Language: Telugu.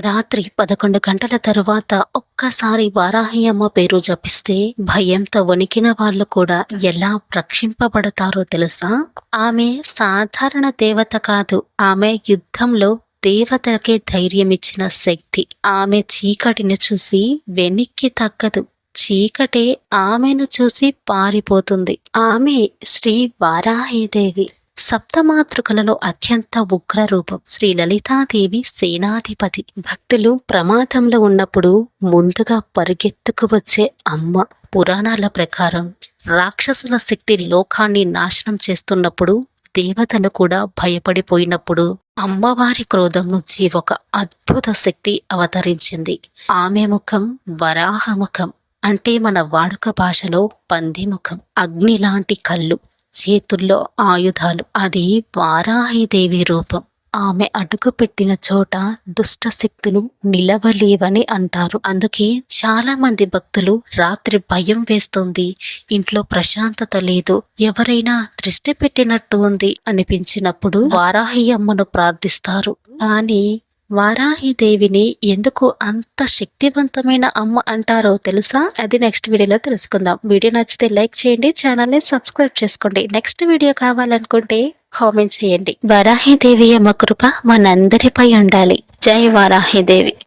రాత్రి 11 గంటల తరువాత ఒక్కసారి వారాహి అమ్మ పేరు జపిస్తే భయంతో వణికిన వాళ్ళు కూడా ఎలా రక్షింపబడతారో తెలుసా? ఆమె సాధారణ దేవత కాదు. ఆమె యుద్ధంలో దేవతలకే ధైర్యమిచ్చిన శక్తి. ఆమె చీకటిని చూసి వెనక్కి తగ్గదు. చీకటే ఆమెను చూసి పారిపోతుంది. ఆమె శ్రీ వారాహిదేవి. సప్తమాతృకలలో అత్యంత ఉగ్ర రూపం. శ్రీ లలితాదేవి సేనాధిపతి. భక్తులు ప్రమాదంలో ఉన్నప్పుడు ముందుగా పరిగెత్తుకు వచ్చే అమ్మ. పురాణాల ప్రకారం రాక్షసుల శక్తి లోకాన్ని నాశనం చేస్తున్నప్పుడు, దేవతలు కూడా భయపడిపోయినప్పుడు అమ్మవారి క్రోధం నుంచి ఒక అద్భుత శక్తి అవతరించింది. ఆమె ముఖం వరాహ ముఖం, అంటే మన వాడుక భాషలో పంది ముఖం. అగ్ని లాంటి కళ్ళు, చేతుల్లో ఆయుధాలు. అది వారాహిదేవి రూపం. ఆమె అడుగు పెట్టిన చోట దుష్ట శక్తులు నిలవలేవని అంటారు. అందుకే చాలా మంది భక్తులు రాత్రి భయం వేస్తుంది, ఇంట్లో ప్రశాంతత లేదు, ఎవరైనా దృష్టి పెట్టినట్టు ఉంది అనిపించినప్పుడు వారాహి అమ్మను ప్రార్థిస్తారు. కానీ వారాహిదేవిని ఎందుకు అంత శక్తివంతమైన అమ్మ అంటారో తెలుసా? అది నెక్స్ట్ వీడియోలో తెలుసుకుందాం. వీడియో నచ్చితే లైక్ చేయండి, ఛానల్ని సబ్స్క్రైబ్ చేసుకోండి. నెక్స్ట్ వీడియో కావాలనుకుంటే కామెంట్ చేయండి. వారాహిదేవి అమ్మ కృప మనందరిపై ఉండాలి. జై వారాహిదేవి.